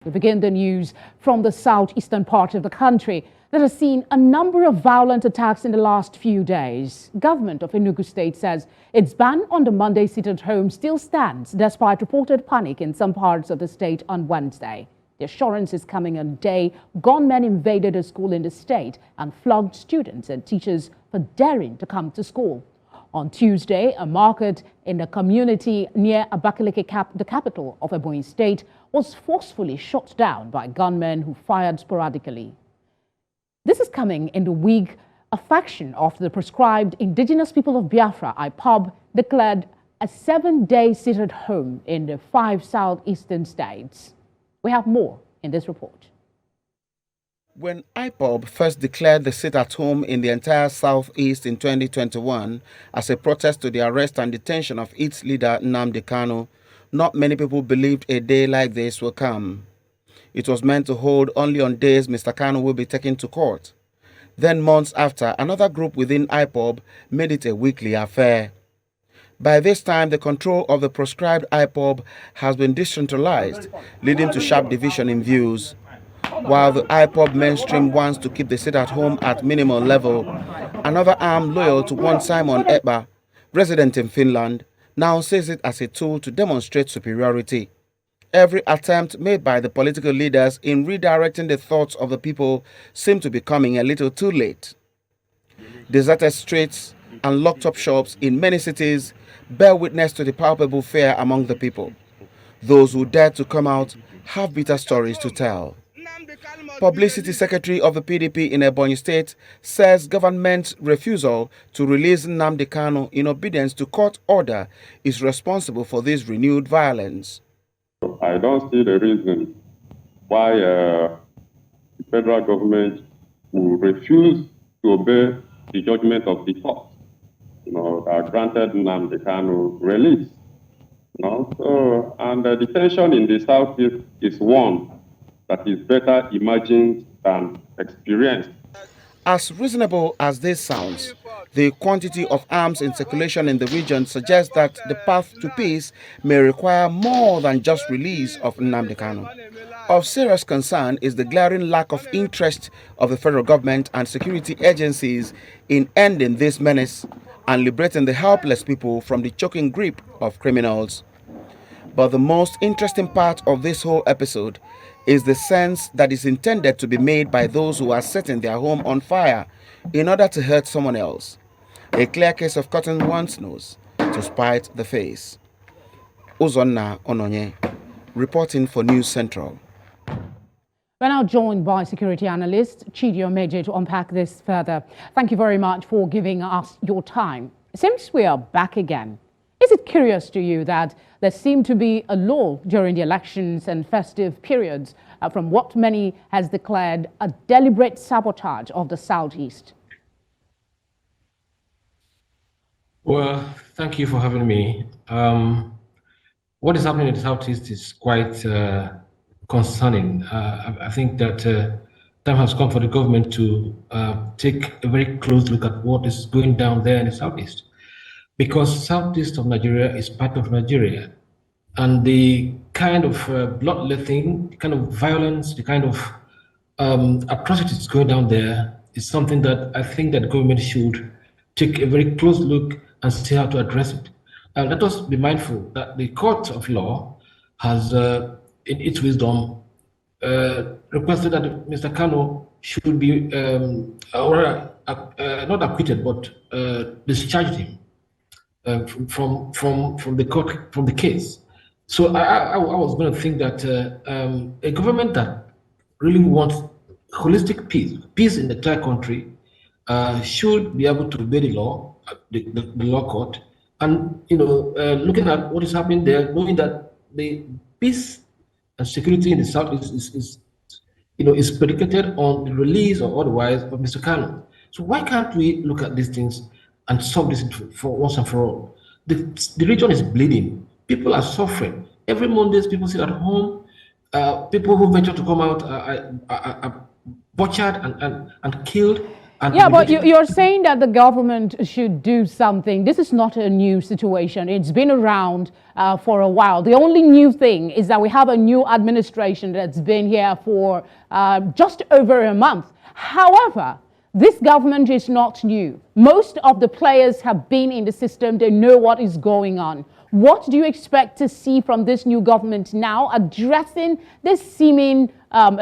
We begin the news from the southeastern part of the country that has seen a number of violent attacks in the last few days. Government of Enugu State says its ban on the Monday sit-at-home still stands despite reported panic in some parts of the state on Wednesday. The assurance is coming on a day gunmen invaded a school in the state and flogged students and teachers for daring to come to school. On Tuesday, a market in the community near Abakaliki, the capital of Ebonyi State, was forcefully shot down by gunmen who fired sporadically. This is coming in the week a faction of the proscribed Indigenous People of Biafra, IPOB, declared a 7-day sit-at-home in the 5 southeastern states. We have more in this report. When IPOB first declared the sit-at-home in the entire southeast in 2021 as a protest to the arrest and detention of its leader Nnamdi Kanu, not many people believed a day like this will come. It was meant to hold only on days Mr. Kanu will be taken to court. Then months after, another group within IPOB made it a weekly affair. By this time, the control of the proscribed IPOB has been decentralized, leading to sharp division in views. While the IPOB mainstream wants to keep the sit-at-home at minimal level, another arm loyal to one Simon Ekpa, resident in Finland, now sees it as a tool to demonstrate superiority. Every attempt made by the political leaders in redirecting the thoughts of the people seem to be coming a little too late. Deserted streets and locked-up shops in many cities bear witness to the palpable fear among the people. Those who dare to come out have bitter stories to tell. Publicity Secretary of the PDP in Ebonyi State says government's refusal to release Nnamdi Kanu in obedience to court order is responsible for this renewed violence. I don't see the reason why the federal government will refuse to obey the judgment of the court, that granted Nnamdi Kanu release. And the tension in the southeast is one that is better imagined than experienced. As reasonable as this sounds, the quantity of arms in circulation in the region suggests that the path to peace may require more than just release of Nnamdi Kanu. Of serious concern is the glaring lack of interest of the federal government and security agencies in ending this menace and liberating the helpless people from the choking grip of criminals. But the most interesting part of this whole episode is the sense that is intended to be made by those who are setting their home on fire in order to hurt someone else. A clear case of cutting one's nose to spite the face. Uzonna Ononye, reporting for News Central. We're now joined by security analyst Chidi Omeje to unpack this further. Thank you very much for giving us your time. Since we are back again, is it curious to you that there seemed to be a lull during the elections and festive periods from what many has declared a deliberate sabotage of the Southeast? Well, thank you for having me. What is happening in the Southeast is quite concerning. I think that time has come for the government to take a very close look at what is going down there in the Southeast. Because southeast of Nigeria is part of Nigeria, and the kind of bloodletting, the kind of violence, the kind of atrocities going down there is something that I think that government should take a very close look and see how to address it. Let us be mindful that the court of law has, in its wisdom, requested that Mr. Kanu should be, not acquitted, but discharged him. From the court, from the case. So I was going to think that a government that really wants holistic peace in the entire country, should be able to obey the law, the law court, and looking at what is happening there, knowing that the peace and security in the south is predicated on the release or otherwise of Mr. Kanu. So why can't we look at these things and solve this for once and for all? The region is bleeding. People are suffering. Every Monday, people sit at home. People who venture to come out are butchered and killed. And Yeah, but you're saying that the government should do something. This is not a new situation. It's been around for a while. The only new thing is that we have a new administration that's been here for just over a month. However, this government is not new. Most of the players have been in the system. They know what is going on. What do you expect to see from this new government now addressing this seeming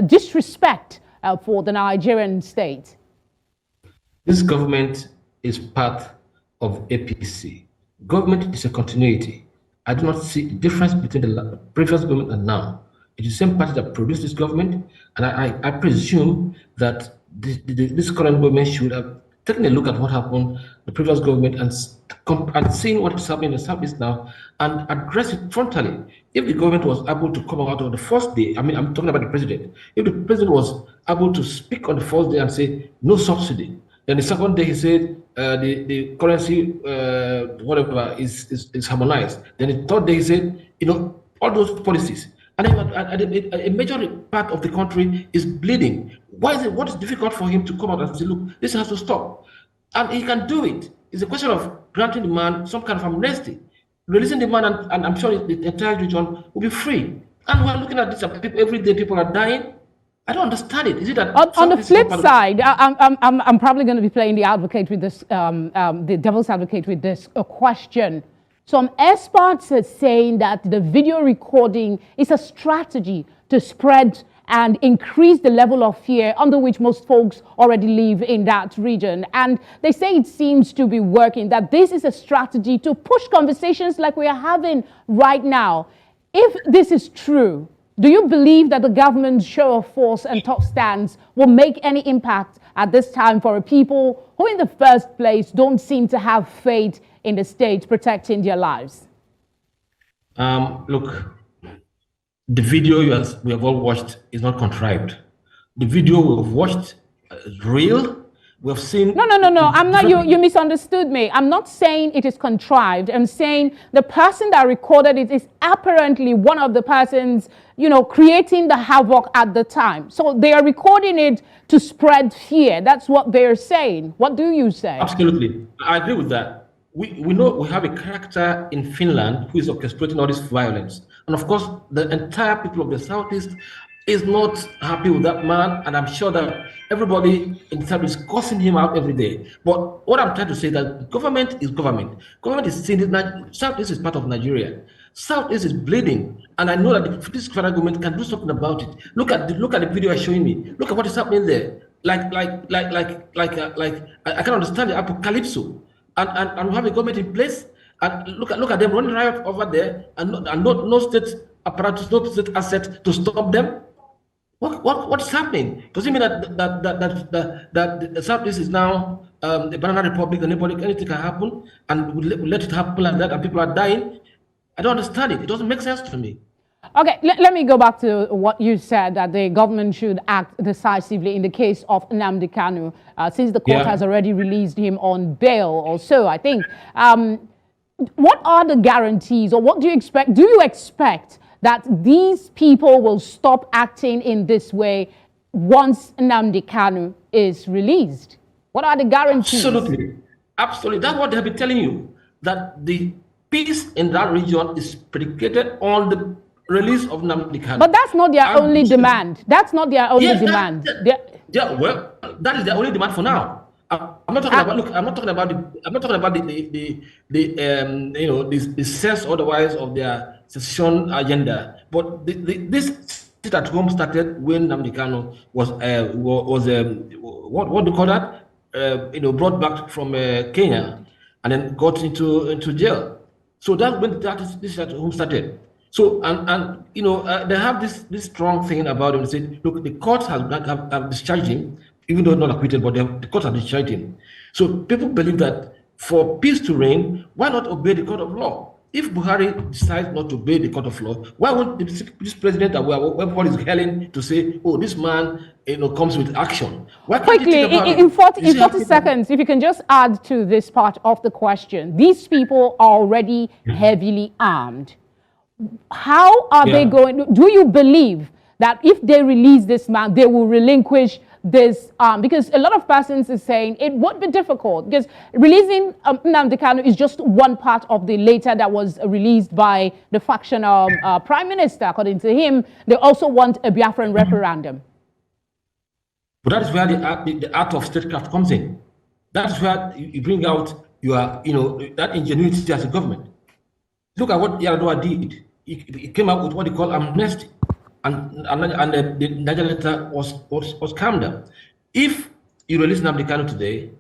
disrespect for the Nigerian state? This government is part of APC. Government is a continuity. I do not see a difference between the previous government and now. It is the same party that produced this government, and I presume that this current government should have taken a look at what happened the previous government and seeing what is happening in the Southeast now and address it frontally. If the government was able to come out on the first day, I mean, I'm talking about the president. If the president was able to speak on the first day and say no subsidy, then the second day he said the currency whatever is harmonized. Then the third day he said, all those policies. And a major part of the country is bleeding. What is difficult for him to come out and say, look, this has to stop? And he can do it. It's a question of granting the man some kind of amnesty, releasing the man, and I'm sure the entire region will be free. And we're looking at this, every day people are dying. I don't understand it. Is it that on the flip side, I'm probably going to be playing the advocate with this, the devil's advocate with this question. Some experts are saying that the video recording is a strategy to spread and increase the level of fear under which most folks already live in that region. And they say it seems to be working, that this is a strategy to push conversations like we are having right now. If this is true, do you believe that the government's show of force and tough stance will make any impact at this time for people who in the first place don't seem to have faith in the state protecting their lives? Look, the video we have all watched is not contrived. The video we have watched is real. We have seen... No. I'm not, you misunderstood me. I'm not saying it is contrived. I'm saying the person that recorded it is apparently one of the persons, creating the havoc at the time. So they are recording it to spread fear. That's what they're saying. What do you say? Absolutely. I agree with that. We know we have a character in Finland who is orchestrating all this violence. And of course, the entire people of the Southeast is not happy with that man. And I'm sure that everybody in the South is cursing him out every day. But what I'm trying to say is that government is government. Government is seeing that Southeast is part of Nigeria. Southeast is bleeding. And I know that this federal government can do something about it. Look at the video you're showing me. Look at what is happening there. I can understand the apocalypse. And we have a government in place, and look at them running riot over there, and no state apparatus, no state asset to stop them. What is happening? Does it mean that the Southeast is now a banana republic, and anything can happen, and we let it happen like that, and people are dying? I don't understand it. It doesn't make sense to me. Okay, let me go back to what you said, that the government should act decisively in the case of Nnamdi Kanu, since the court has already released him on bail or so, I think. What are the guarantees, or what do you expect? Do you expect that these people will stop acting in this way once Nnamdi Kanu is released? What are the guarantees? Absolutely. That's what they've been telling you, that the peace in that region is predicated on the release of Nnamdi Kanu. But that's not their only demand. That's not their only demand. Well, that is their only demand for now. I'm not talking about. Look, I'm not talking about the sense otherwise of their secession agenda. But this sit at home started when Nnamdi Kanu was what do you call that? Brought back from Kenya and then got into jail. So that's when this at home started. So they have this strong thing about him. They say, look, the courts have discharged him, even though not acquitted, but the courts have discharged him. So people believe that for peace to reign, why not obey the court of law? If Buhari decides not to obey the court of law, why won't this president that everybody is hailing to say, oh, this man comes with action? Why can't quickly, in 40 seconds, if you can just add to this part of the question. These people are already heavily armed. How are they going? Do you believe that if they release this man, they will relinquish this, because a lot of persons is saying it would be difficult because releasing Nnamdi Kanu is just one part of the letter that was released by the faction of Prime Minister. According to him, they also want a Biafran referendum. But that is where the art of statecraft comes in. That is where you bring out your, that ingenuity as a government. Look at what Yar'Adua did. He came out with what he called amnesty, and the Niger letter was calmed down. If you release Nnamdi Kanu today,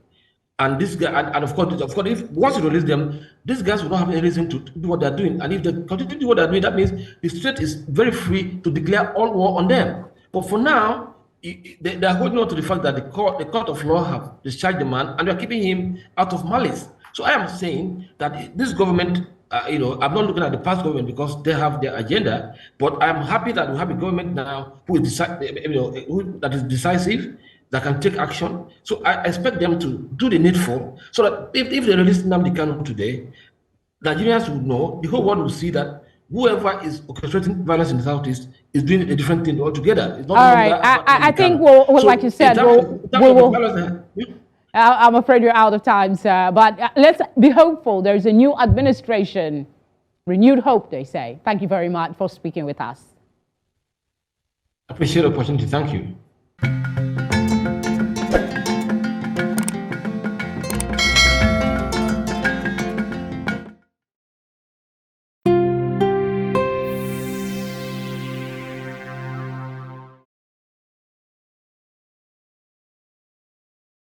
and this guy, and of course, if once you release them, these guys will not have any reason to do what they're doing. And if they continue to do what they're doing, that means the state is very free to declare all war on them. But for now, they are holding on to the fact that the court of law have discharged the man, and they are keeping him out of malice. So I am saying that this government, I'm not looking at the past government because they have their agenda, but I'm happy that we have a government now who is that is decisive, that can take action. So I expect them to do the needful, so that if they release Nnamdi Kanu today, Nigerians will know, the whole world will see that whoever is orchestrating violence in the Southeast is doing a different thing altogether. It's not all right, I think like you said, I'm afraid you're out of time, sir. But let's be hopeful. There's a new administration. Renewed hope, they say. Thank you very much for speaking with us. I appreciate the opportunity. Thank you.